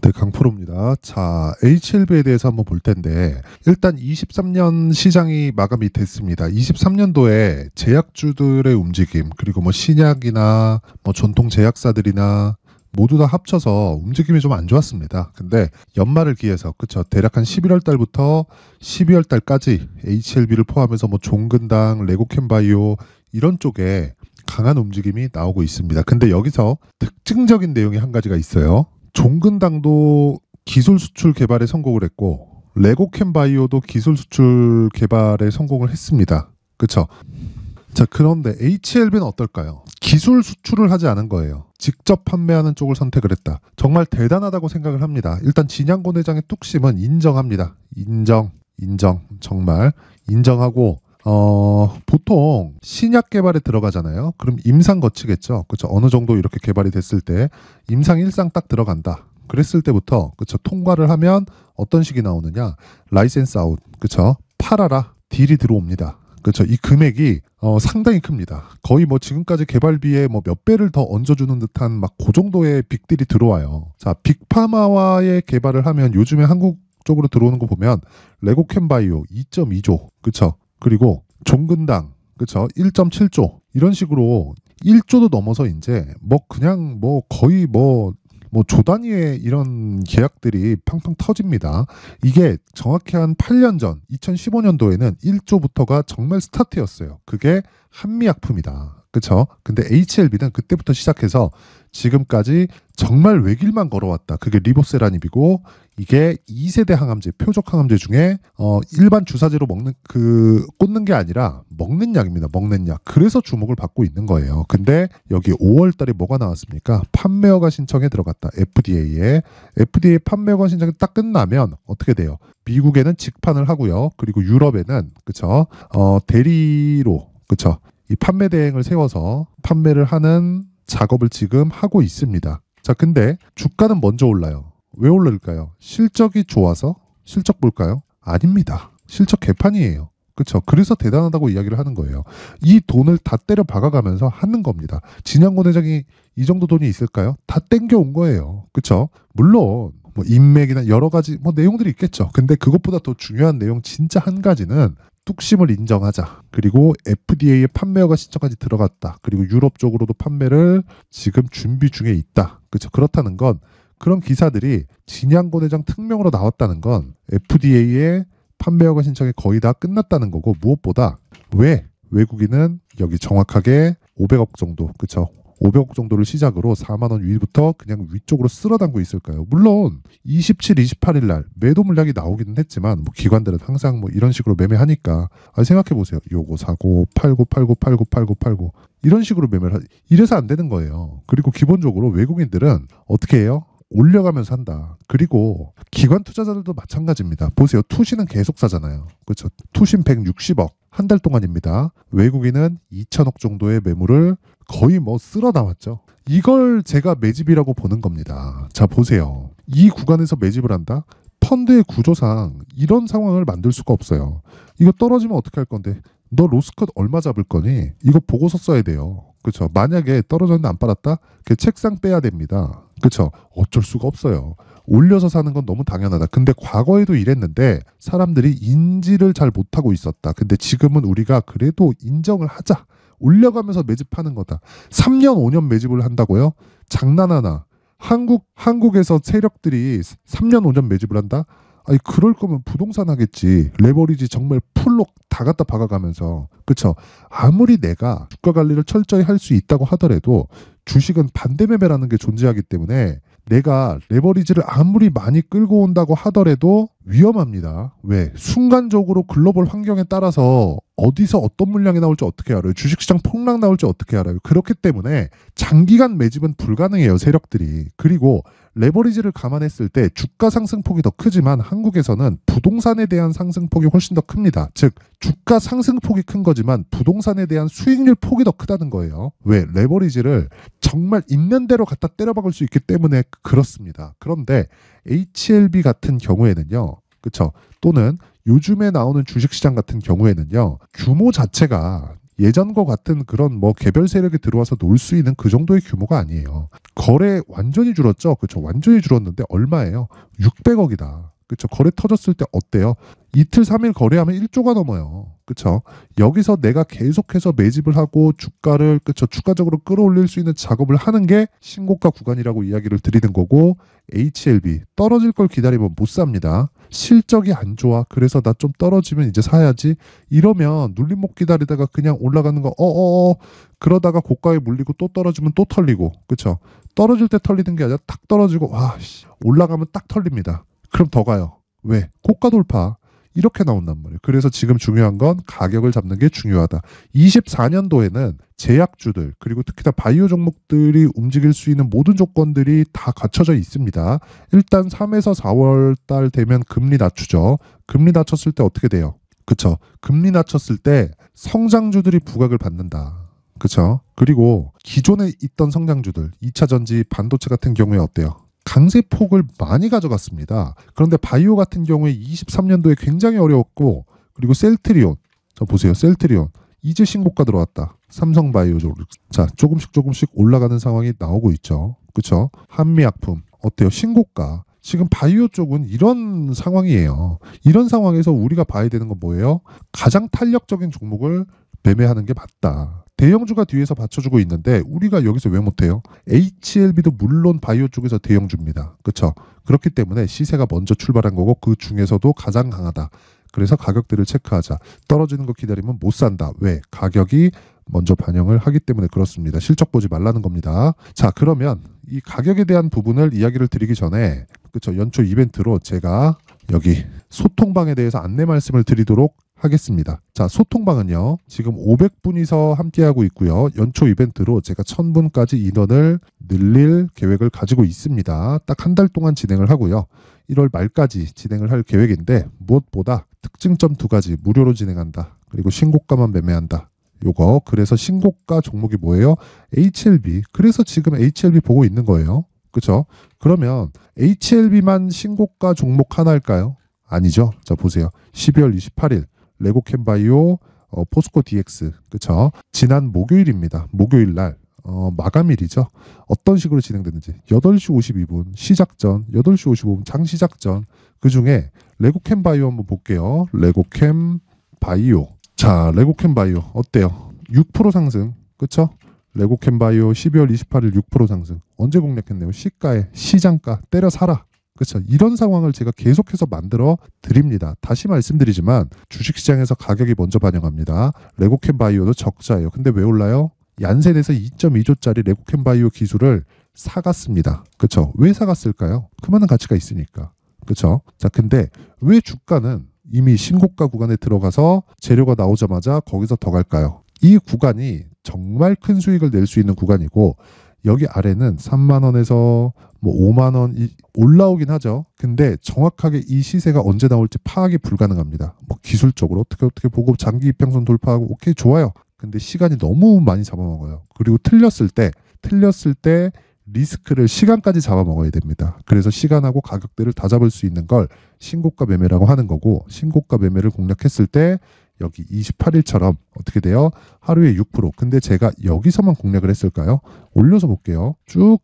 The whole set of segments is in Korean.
네, 강프로입니다. 자, HLB에 대해서 한번 볼 텐데, 일단 23년 시장이 마감이 됐습니다. 23년도에 제약주들의 움직임, 그리고 뭐 신약이나 뭐 전통 제약사들이나 모두 다 합쳐서 움직임이 좀 안 좋았습니다. 근데 연말을 기해서, 그쵸, 대략 한 11월 달부터 12월 달까지 HLB를 포함해서 뭐 종근당, 레고캠바이오 이런 쪽에 강한 움직임이 나오고 있습니다. 근데 여기서 특징적인 내용이 한 가지가 있어요. 종근당도 기술 수출 개발에 성공을 했고 레고캠바이오도 기술 수출 개발에 성공을 했습니다. 그렇죠? 자, 그런데 HLB는 어떨까요? 기술 수출을 하지 않은 거예요. 직접 판매하는 쪽을 선택을 했다. 정말 대단하다고 생각을 합니다. 일단 진양곤 회장의 뚝심은 인정합니다. 인정. 정말 인정하고 보통 신약 개발에 들어가잖아요. 그럼 임상 거치겠죠. 그렇죠. 어느 정도 이렇게 개발이 됐을 때 임상 1상 딱 들어간다. 그랬을 때부터 그렇죠. 통과를 하면 어떤 식이 나오느냐? 라이센스 아웃. 그렇죠. 팔아라. 딜이 들어옵니다. 그렇죠. 이 금액이 상당히 큽니다. 거의 뭐 지금까지 개발비에 뭐 몇 배를 더 얹어주는 듯한 막 그 정도의 빅딜이 들어와요. 자, 빅파마와의 개발을 하면 요즘에 한국 쪽으로 들어오는 거 보면 레고캠바이오 2.2조. 그렇죠. 그리고 종근당, 그쵸? 1.7조 이런 식으로 1조도 넘어서 이제 뭐 그냥 뭐 거의 뭐 조 단위의 이런 계약들이 팡팡 터집니다. 이게 정확히 한 8년 전 2015년도에는 1조부터가 정말 스타트였어요. 그게 한미약품이다. 그쵸? 근데 HLB는 그때부터 시작해서 지금까지 정말 외길만 걸어왔다. 그게 리보세라닙이고 이게 2세대 항암제, 표적 항암제 중에 일반 주사제로 먹는 꽂는 게 아니라 먹는 약입니다. 먹는 약. 그래서 주목을 받고 있는 거예요. 근데 여기 5월 달에 뭐가 나왔습니까? 판매허가 신청에 들어갔다. FDA에. FDA 판매허가 신청이 딱 끝나면 어떻게 돼요? 미국에는 직판을 하고요. 그리고 유럽에는 그쵸? 대리로 그쵸? 이 판매 대행을 세워서 판매를 하는 작업을 지금 하고 있습니다. 자, 근데 주가는 먼저 올라요. 왜 오를까요? 실적이 좋아서? 실적 볼까요? 아닙니다. 실적 개판이에요. 그렇죠? 그래서 대단하다고 이야기를 하는 거예요. 이 돈을 다 때려 박아가면서 하는 겁니다. 진양곤 회장이 이 정도 돈이 있을까요? 다 땡겨온 거예요. 그렇죠? 물론 뭐 인맥이나 여러 가지 뭐 내용들이 있겠죠. 근데 그것보다 더 중요한 내용 진짜 한 가지는 뚝심을 인정하자. 그리고 FDA에 판매허가 신청까지 들어갔다. 그리고 유럽 쪽으로도 판매를 지금 준비 중에 있다. 그렇죠? 그렇다는 건 그런 기사들이 진양곤 회장 특명으로 나왔다는 건 FDA의 판매허가 신청이 거의 다 끝났다는 거고 무엇보다 왜 외국인은 여기 정확하게 500억 정도 그렇죠? 500억 정도를 시작으로 4만 원 위부터 그냥 위쪽으로 쓸어담고 있을까요? 물론 27, 28일 날 매도 물량이 나오기는 했지만 뭐 기관들은 항상 뭐 이런 식으로 매매하니까 생각해 보세요. 요거 사고 팔고 이런 식으로 매매를 이래서 안 되는 거예요. 그리고 기본적으로 외국인들은 어떻게 해요? 올려가면서 한다. 그리고 기관 투자자들도 마찬가지입니다. 보세요. 투신은 계속 사잖아요. 그렇죠. 투신 160억 한 달 동안입니다. 외국인은 2천억 정도의 매물을 거의 뭐 쓸어 담았죠. 이걸 제가 매집이라고 보는 겁니다. 자, 보세요. 이 구간에서 매집을 한다? 펀드의 구조상 이런 상황을 만들 수가 없어요. 이거 떨어지면 어떻게 할 건데? 너 로스컷 얼마 잡을 거니? 이거 보고서 써야 돼요. 그렇죠. 만약에 떨어졌는데 안 빨았다? 그 책상 빼야 됩니다. 그렇죠. 어쩔 수가 없어요. 올려서 사는 건 너무 당연하다. 근데 과거에도 이랬는데 사람들이 인지를 잘 못하고 있었다. 근데 지금은 우리가 그래도 인정을 하자. 올려가면서 매집하는 거다. 3년, 5년 매집을 한다고요? 장난하나. 한국에서 세력들이 3년, 5년 매집을 한다? 아니, 그럴 거면 부동산 하겠지. 레버리지 정말 풀로 다 갖다 박아가면서. 그쵸? 아무리 내가 주가 관리를 철저히 할 수 있다고 하더라도 주식은 반대 매매라는 게 존재하기 때문에 내가 레버리지를 아무리 많이 끌고 온다고 하더라도 위험합니다. 왜? 순간적으로 글로벌 환경에 따라서 어디서 어떤 물량이 나올지 어떻게 알아요? 주식시장 폭락 나올지 어떻게 알아요? 그렇기 때문에 장기간 매집은 불가능해요. 세력들이. 그리고 레버리지를 감안했을 때 주가 상승폭이 더 크지만 한국에서는 부동산에 대한 상승폭이 훨씬 더 큽니다. 즉 주가 상승폭이 큰 거지만 부동산에 대한 수익률 폭이 더 크다는 거예요. 왜? 레버리지를 정말 있는 대로 갖다 때려박을 수 있기 때문에 그렇습니다. 그런데 HLB 같은 경우에는요. 그렇죠? 또는 요즘에 나오는 주식시장 같은 경우에는요. 규모 자체가 예전과 같은 그런 뭐 개별 세력이 들어와서 놀 수 있는 그 정도의 규모가 아니에요. 거래 완전히 줄었죠. 그렇죠. 완전히 줄었는데 얼마예요? 600억이다. 그렇죠. 거래 터졌을 때 어때요? 이틀 3일 거래하면 1조가 넘어요. 그렇죠. 여기서 내가 계속해서 매집을 하고 주가를 그렇죠. 추가적으로 끌어올릴 수 있는 작업을 하는 게 신고가 구간이라고 이야기를 드리는 거고, HLB 떨어질 걸 기다리면 못 삽니다. 실적이 안 좋아. 그래서 나 좀 떨어지면 이제 사야지. 이러면 눌림목 기다리다가 그냥 올라가는 거 그러다가 고가에 물리고 또 떨어지면 또 털리고. 그렇죠. 떨어질 때 털리는 게 아니라 딱 떨어지고 올라가면 딱 털립니다. 그럼 더 가요. 왜? 고가 돌파. 이렇게 나온단 말이에요. 그래서 지금 중요한 건 가격을 잡는 게 중요하다. 24년도에는 제약주들 그리고 특히나 바이오 종목들이 움직일 수 있는 모든 조건들이 다 갖춰져 있습니다. 일단 3에서 4월 달 되면 금리 낮추죠. 금리 낮췄을 때 어떻게 돼요? 그쵸? 금리 낮췄을 때 성장주들이 부각을 받는다. 그쵸? 그리고 기존에 있던 성장주들 2차전지 반도체 같은 경우에 어때요? 강세폭을 많이 가져갔습니다. 그런데 바이오 같은 경우에 23년도에 굉장히 어려웠고, 그리고 셀트리온, 자 보세요. 셀트리온 이제 신고가 들어왔다. 삼성바이오 자 조금씩 올라가는 상황이 나오고 있죠. 그렇죠? 한미약품 어때요? 신고가. 지금 바이오 쪽은 이런 상황이에요. 이런 상황에서 우리가 봐야 되는 건 뭐예요? 가장 탄력적인 종목을 매매하는 게 맞다. 대형주가 뒤에서 받쳐주고 있는데 우리가 여기서 왜 못해요? HLB도 물론 바이오 쪽에서 대형주입니다. 그렇죠? 그렇기 때문에 시세가 먼저 출발한 거고 그 중에서도 가장 강하다. 그래서 가격들을 체크하자. 떨어지는 거 기다리면 못 산다. 왜? 가격이 먼저 반영을 하기 때문에 그렇습니다. 실적 보지 말라는 겁니다. 자, 그러면 이 가격에 대한 부분을 이야기를 드리기 전에 그렇죠? 연초 이벤트로 제가 여기 소통방에 대해서 안내 말씀을 드리도록 하겠습니다. 자, 소통방은요. 지금 500분이서 함께하고 있고요. 연초 이벤트로 제가 1000분까지 인원을 늘릴 계획을 가지고 있습니다. 딱 한 달 동안 진행을 하고요. 1월 말까지 진행을 할 계획인데 무엇보다 특징점 2가지 무료로 진행한다. 그리고 신고가만 매매한다. 요거 그래서 신고가 종목이 뭐예요? HLB. 그래서 지금 HLB 보고 있는 거예요. 그렇죠? 그러면 HLB만 신고가 종목 하나일까요? 아니죠. 자 보세요. 12월 28일 레고캠바이오 포스코 DX 그쵸? 지난 목요일입니다. 목요일 날 마감일이죠. 어떤 식으로 진행됐는지 8시 52분 시작 전 8시 55분 장 시작 전 그중에 레고캠바이오 한번 볼게요. 레고캠바이오 자 레고캠바이오 어때요? 6% 상승 그쵸? 레고캠바이오 12월 28일 6% 상승 언제 공략했네요? 시가에 시장가 때려 사라. 그렇죠. 이런 상황을 제가 계속해서 만들어 드립니다. 다시 말씀드리지만 주식시장에서 가격이 먼저 반영합니다. 레고캠바이오도 적자예요. 근데 왜 올라요? 얀센에서 2.2조짜리 레고캠바이오 기술을 사갔습니다. 그렇죠. 왜 사갔을까요? 그만한 가치가 있으니까. 그렇죠. 자, 근데 왜 주가는 이미 신고가 구간에 들어가서 재료가 나오자마자 거기서 더 갈까요? 이 구간이 정말 큰 수익을 낼 수 있는 구간이고 여기 아래는 3만 원에서 뭐 5만 원 올라오긴 하죠. 근데 정확하게 이 시세가 언제 나올지 파악이 불가능합니다. 뭐 기술적으로 어떻게 보고 장기 이평선 돌파하고 오케이 좋아요. 근데 시간이 너무 많이 잡아먹어요. 그리고 틀렸을 때 리스크를 시간까지 잡아먹어야 됩니다. 그래서 시간하고 가격대를 다 잡을 수 있는 걸 신고가 매매라고 하는 거고 신고가 매매를 공략했을 때 여기 28일처럼 어떻게 돼요? 하루에 6%. 근데 제가 여기서만 공략을 했을까요? 올려서 볼게요. 쭉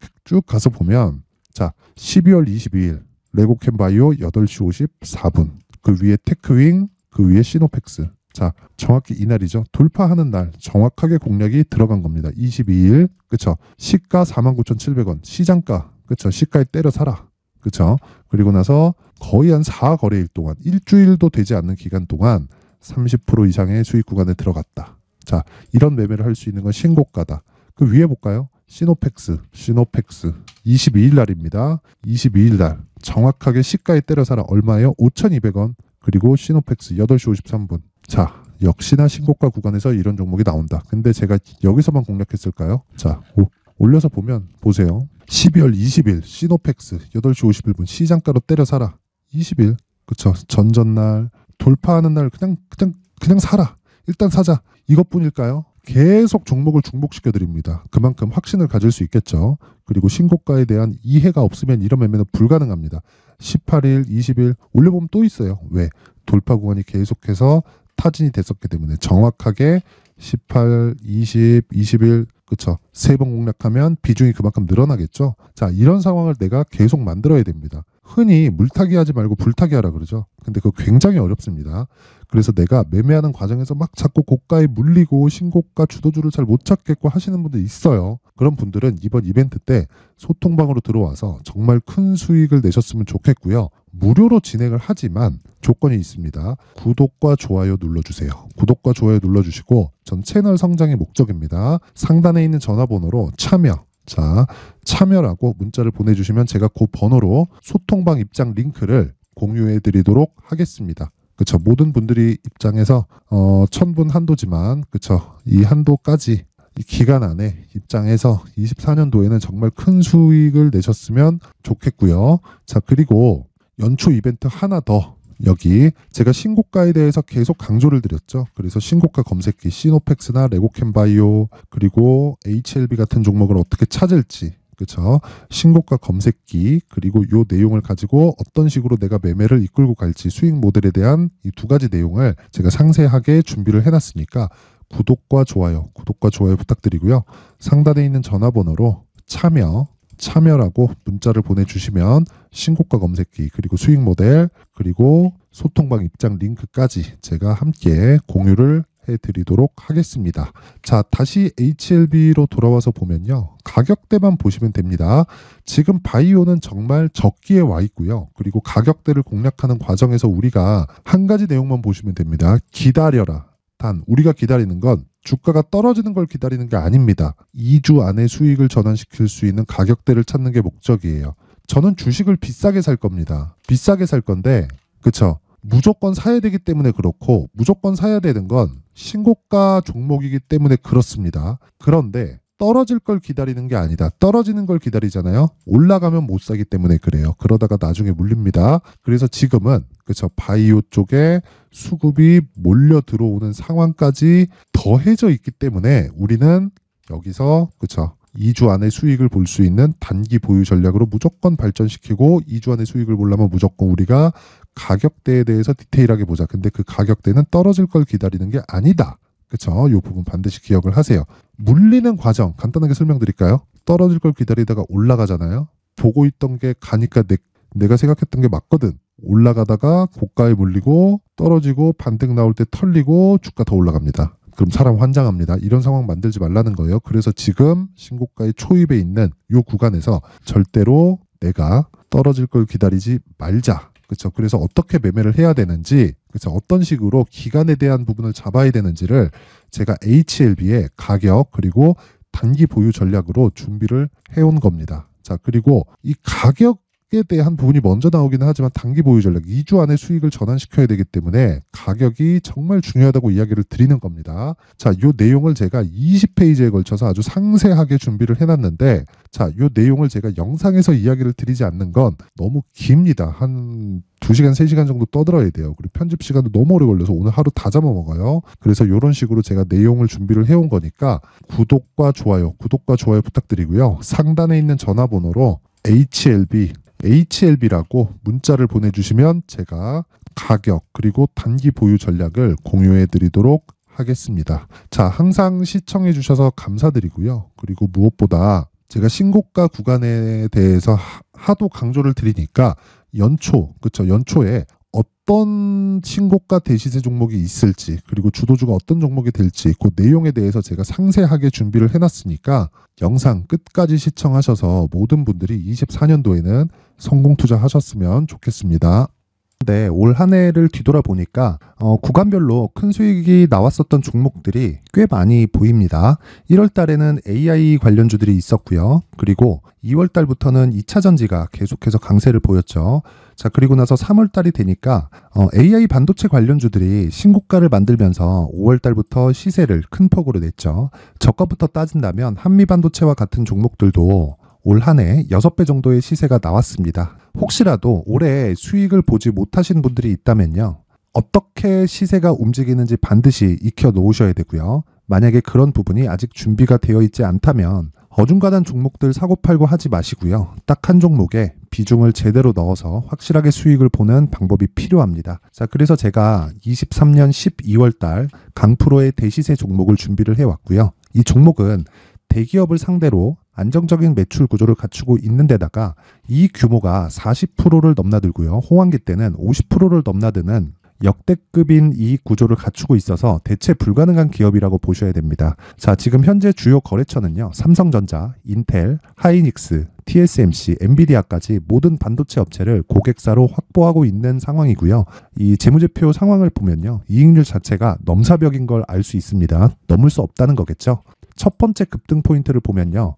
가서 보면 자 12월 22일 레고캠바이오 8시 54분 그 위에 테크윙 그 위에 시노펙스 자 정확히 이날이죠. 돌파하는 날 정확하게 공략이 들어간 겁니다. 22일 그쵸? 시가 49,700원 시장가 그쵸? 시가에 때려 사라. 그쵸? 그리고 나서 거의 한 4거래일 동안 일주일도 되지 않는 기간 동안 30% 이상의 수익 구간에 들어갔다. 자, 이런 매매를 할 수 있는 건 신고가다. 그 위에 볼까요? 시노펙스 22일 날입니다. 22일 날 정확하게 시가에 때려 사라. 얼마예요? 5,200원. 그리고 시노펙스 8시 53분. 자, 역시나 신고가 구간에서 이런 종목이 나온다. 근데 제가 여기서만 공략했을까요? 자, 올려서 보면 보세요. 12월 20일 시노펙스 8시 51분 시장가로 때려 사라. 20일 그쵸? 전전날 돌파하는 날 그냥 사라. 일단 사자. 이것뿐일까요? 계속 종목을 중복시켜 드립니다. 그만큼 확신을 가질 수 있겠죠. 그리고 신고가에 대한 이해가 없으면 이런 매매는 불가능합니다. 18일, 20일 올려보면 또 있어요. 왜? 돌파 구간이 계속해서 타진이 됐었기 때문에 정확하게 18, 20, 21 그쵸. 3번 공략하면 비중이 그만큼 늘어나겠죠. 자, 이런 상황을 내가 계속 만들어야 됩니다. 흔히 물타기 하지 말고 불타기 하라 그러죠. 근데 그거 굉장히 어렵습니다. 그래서 내가 매매하는 과정에서 막 자꾸 고가에 물리고 신고가 주도주를 잘 못 찾겠고 하시는 분들 있어요. 그런 분들은 이번 이벤트 때 소통방으로 들어와서 정말 큰 수익을 내셨으면 좋겠고요. 무료로 진행을 하지만 조건이 있습니다. 구독과 좋아요 눌러주세요. 구독과 좋아요 눌러주시고 전 채널 성장의 목적입니다. 상단에 있는 전화번호로 참여라고 문자를 보내주시면 제가 그 번호로 소통방 입장 링크를 공유해 드리도록 하겠습니다. 그쵸. 모든 분들이 입장해서 1000분 한도지만 그쵸. 이 한도까지 이 기간 안에 입장해서 24년도에는 정말 큰 수익을 내셨으면 좋겠고요. 자, 그리고 연초 이벤트 하나 더. 여기 제가 신고가에 대해서 계속 강조를 드렸죠. 그래서 신고가 검색기 시노펙스나 레고캠바이오 그리고 HLB 같은 종목을 어떻게 찾을지 그렇죠. 신고가 검색기 그리고 요 내용을 가지고 어떤 식으로 내가 매매를 이끌고 갈지 수익 모델에 대한 이 두 가지 내용을 제가 상세하게 준비를 해놨으니까 구독과 좋아요 부탁드리고요. 상단에 있는 전화번호로 참여라고 문자를 보내주시면 신고가 검색기 그리고 수익 모델 그리고 소통방 입장 링크까지 제가 함께 공유를 해드리도록 하겠습니다. 자, 다시 HLB로 돌아와서 보면요. 가격대만 보시면 됩니다. 지금 바이오는 정말 적기에 와 있고요. 그리고 가격대를 공략하는 과정에서 우리가 한 가지 내용만 보시면 됩니다. 기다려라. 단 우리가 기다리는 건 주가가 떨어지는 걸 기다리는 게 아닙니다. 2주 안에 수익을 전환시킬 수 있는 가격대를 찾는 게 목적이에요. 저는 주식을 비싸게 살 겁니다. 비싸게 살 건데 그쵸? 무조건 사야 되기 때문에 그렇고 무조건 사야 되는 건 신고가 종목이기 때문에 그렇습니다. 그런데 떨어질 걸 기다리는 게 아니다. 떨어지는 걸 기다리잖아요. 올라가면 못 사기 때문에 그래요. 그러다가 나중에 물립니다. 그래서 지금은 그쵸 바이오 쪽에 수급이 몰려 들어오는 상황까지 더해져 있기 때문에 우리는 여기서 그쵸 2주 안에 수익을 볼 수 있는 단기 보유 전략으로 무조건 발전시키고 2주 안에 수익을 보려면 무조건 우리가 가격대에 대해서 디테일하게 보자. 근데 그 가격대는 떨어질 걸 기다리는 게 아니다. 그쵸? 이 부분 반드시 기억을 하세요. 물리는 과정 간단하게 설명드릴까요? 떨어질 걸 기다리다가 올라가잖아요. 보고 있던 게 가니까 내가 생각했던 게 맞거든. 올라가다가 고가에 물리고 떨어지고 반등 나올 때 털리고 주가 더 올라갑니다. 그럼 사람 환장합니다. 이런 상황 만들지 말라는 거예요. 그래서 지금 신고가의 초입에 있는 이 구간에서 절대로 내가 떨어질 걸 기다리지 말자. 그렇죠. 그래서 어떻게 매매를 해야 되는지, 그렇죠. 어떤 식으로 기간에 대한 부분을 잡아야 되는지를 제가 HLB의 가격 그리고 단기 보유 전략으로 준비를 해온 겁니다. 자, 그리고 이 가격에 대한 부분이 먼저 나오기는 하지만 단기 보유 전략 2주 안에 수익을 전환시켜야 되기 때문에 가격이 정말 중요하다고 이야기를 드리는 겁니다. 자, 이 내용을 제가 20페이지에 걸쳐서 아주 상세하게 준비를 해놨는데 자, 이 내용을 제가 영상에서 이야기를 드리지 않는 건 너무 깁니다. 한 2시간, 3시간 정도 떠들어야 돼요. 그리고 편집 시간도 너무 오래 걸려서 오늘 하루 다 잡아먹어요. 그래서 이런 식으로 제가 내용을 준비를 해온 거니까 구독과 좋아요 부탁드리고요. 상단에 있는 전화번호로 HLB라고 문자를 보내주시면 제가 가격 그리고 단기 보유 전략을 공유해 드리도록 하겠습니다. 자, 항상 시청해 주셔서 감사드리고요. 그리고 무엇보다 제가 신고가 구간에 대해서 하도 강조를 드리니까 연초에 어떤 신고가 대시세 종목이 있을지 그리고 주도주가 어떤 종목이 될지 그 내용에 대해서 제가 상세하게 준비를 해놨으니까 영상 끝까지 시청하셔서 모든 분들이 24년도에는 성공 투자하셨으면 좋겠습니다. 네, 올 한 해를 뒤돌아보니까 구간별로 큰 수익이 나왔었던 종목들이 꽤 많이 보입니다. 1월 달에는 AI 관련주들이 있었고요. 그리고 2월 달부터는 2차 전지가 계속해서 강세를 보였죠. 자, 그리고 나서 3월 달이 되니까 AI 반도체 관련주들이 신고가를 만들면서 5월 달부터 시세를 큰 폭으로 냈죠. 저가부터 따진다면 한미 반도체와 같은 종목들도 올 한 해 6배 정도의 시세가 나왔습니다. 혹시라도 올해 수익을 보지 못하신 분들이 있다면요. 어떻게 시세가 움직이는지 반드시 익혀 놓으셔야 되고요. 만약에 그런 부분이 아직 준비가 되어 있지 않다면 어중간한 종목들 사고팔고 하지 마시고요. 딱 한 종목에 비중을 제대로 넣어서 확실하게 수익을 보는 방법이 필요합니다. 자, 그래서 제가 23년 12월 달 강프로의 대시세 종목을 준비를 해왔고요. 이 종목은 대기업을 상대로 안정적인 매출 구조를 갖추고 있는 데다가 이 규모가 40%를 넘나들고요. 호황기 때는 50%를 넘나드는 역대급인 이 구조를 갖추고 있어서 대체 불가능한 기업이라고 보셔야 됩니다. 자, 지금 현재 주요 거래처는요. 삼성전자, 인텔, 하이닉스, TSMC, 엔비디아까지 모든 반도체 업체를 고객사로 확보하고 있는 상황이고요. 이 재무제표 상황을 보면요. 이익률 자체가 넘사벽인 걸 알 수 있습니다. 넘을 수 없다는 거겠죠. 첫 번째 급등 포인트를 보면요.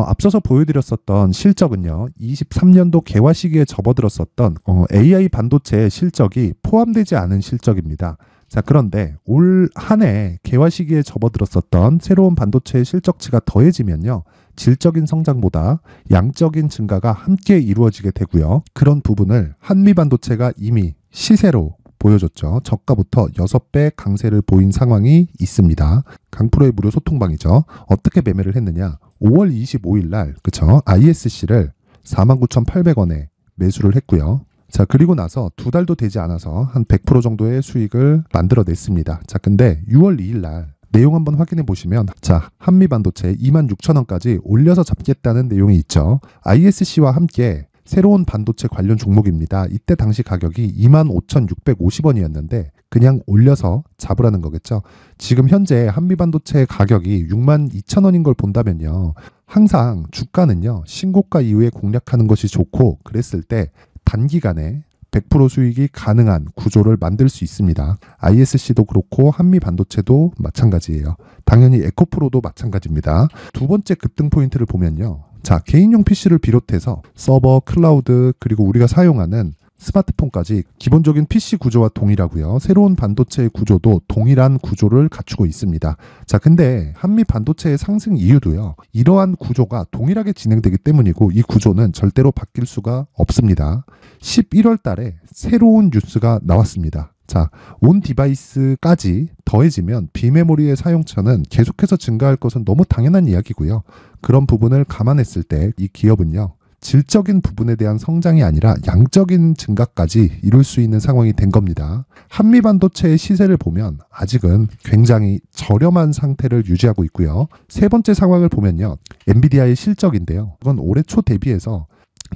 앞서서 보여드렸었던 실적은요. 23년도 개화 시기에 접어들었었던 AI 반도체의 실적이 포함되지 않은 실적입니다. 자, 그런데 올 한 해 개화 시기에 접어들었었던 새로운 반도체의 실적치가 더해지면요. 질적인 성장보다 양적인 증가가 함께 이루어지게 되고요. 그런 부분을 한미반도체가 이미 시세로 보여줬죠. 저가부터 6배 강세를 보인 상황이 있습니다. 강프로의 무료 소통방이죠. 어떻게 매매를 했느냐. 5월 25일 날 그쵸? ISC를 49,800원에 매수를 했고요. 자, 그리고 나서 2달도 되지 않아서 한 100% 정도의 수익을 만들어냈습니다. 자, 근데 6월 2일 날 내용 한번 확인해 보시면 자, 한미반도체 26,000원까지 올려서 잡겠다는 내용이 있죠. ISC와 함께 새로운 반도체 관련 종목입니다. 이때 당시 가격이 25,650원이었는데 그냥 올려서 잡으라는 거겠죠. 지금 현재 한미반도체 가격이 62,000원인 걸 본다면요. 항상 주가는요. 신고가 이후에 공략하는 것이 좋고 그랬을 때 단기간에 100% 수익이 가능한 구조를 만들 수 있습니다. ISC도 그렇고 한미반도체도 마찬가지예요. 당연히 에코프로도 마찬가지입니다. 두 번째 급등 포인트를 보면요. 자, 개인용 PC를 비롯해서 서버, 클라우드, 그리고 우리가 사용하는 스마트폰까지 기본적인 PC 구조와 동일하고요. 새로운 반도체의 구조도 동일한 구조를 갖추고 있습니다. 자, 근데 한미 반도체의 상승 이유도요. 이러한 구조가 동일하게 진행되기 때문이고 이 구조는 절대로 바뀔 수가 없습니다. 11월 달에 새로운 뉴스가 나왔습니다. 자, 온 디바이스까지 더해지면 비메모리의 사용처는 계속해서 증가할 것은 너무 당연한 이야기고요. 그런 부분을 감안했을 때 이 기업은요. 질적인 부분에 대한 성장이 아니라 양적인 증가까지 이룰 수 있는 상황이 된 겁니다. 한미반도체의 시세를 보면 아직은 굉장히 저렴한 상태를 유지하고 있고요. 세 번째 상황을 보면요. 엔비디아의 실적인데요. 이건 올해 초 대비해서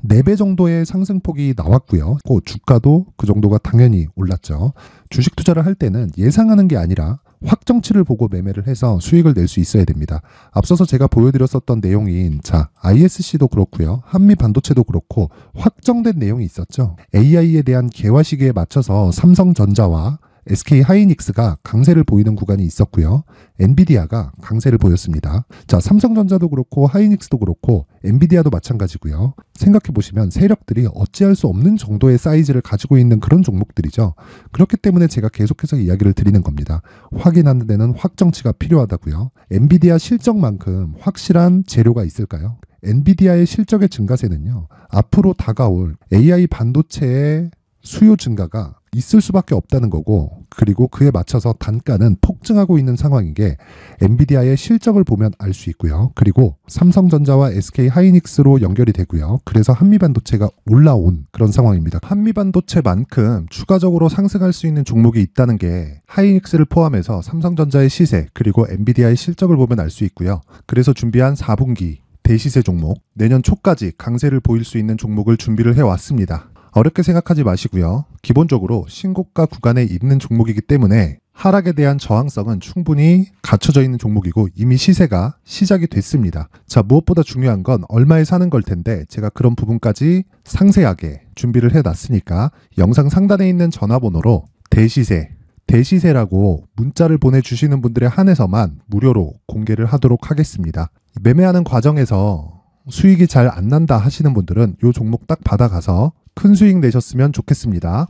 4배 정도의 상승폭이 나왔고요. 그 주가도 그 정도가 당연히 올랐죠. 주식 투자를 할 때는 예상하는 게 아니라 확정치를 보고 매매를 해서 수익을 낼 수 있어야 됩니다. 앞서서 제가 보여드렸었던 내용인 자, ISC도 그렇고요. 한미 반도체도 그렇고 확정된 내용이 있었죠. AI에 대한 개화 시기에 맞춰서 삼성전자와 SK 하이닉스가 강세를 보이는 구간이 있었고요. 엔비디아가 강세를 보였습니다. 자, 삼성전자도 그렇고 하이닉스도 그렇고 엔비디아도 마찬가지고요. 생각해보시면 세력들이 어찌할 수 없는 정도의 사이즈를 가지고 있는 그런 종목들이죠. 그렇기 때문에 제가 계속해서 이야기를 드리는 겁니다. 확인하는 데는 확정치가 필요하다고요. 엔비디아 실적만큼 확실한 재료가 있을까요? 엔비디아의 실적의 증가세는요. 앞으로 다가올 AI 반도체의 수요 증가가 있을 수밖에 없다는 거고 그리고 그에 맞춰서 단가는 폭증하고 있는 상황인 게 엔비디아의 실적을 보면 알 수 있고요. 그리고 삼성전자와 SK 하이닉스로 연결이 되고요. 그래서 한미반도체가 올라온 그런 상황입니다. 한미반도체만큼 추가적으로 상승할 수 있는 종목이 있다는 게 하이닉스를 포함해서 삼성전자의 시세 그리고 엔비디아의 실적을 보면 알 수 있고요. 그래서 준비한 4분기 대시세 종목 내년 초까지 강세를 보일 수 있는 종목을 준비를 해왔습니다. 어렵게 생각하지 마시고요. 기본적으로 신고가 구간에 있는 종목이기 때문에 하락에 대한 저항성은 충분히 갖춰져 있는 종목이고 이미 시세가 시작이 됐습니다. 자, 무엇보다 중요한 건 얼마에 사는 걸 텐데 제가 그런 부분까지 상세하게 준비를 해놨으니까 영상 상단에 있는 전화번호로 대시세라고 문자를 보내주시는 분들에 한해서만 무료로 공개를 하도록 하겠습니다. 매매하는 과정에서 수익이 잘 안 난다 하시는 분들은 이 종목 딱 받아가서 큰 수익 내셨으면 좋겠습니다.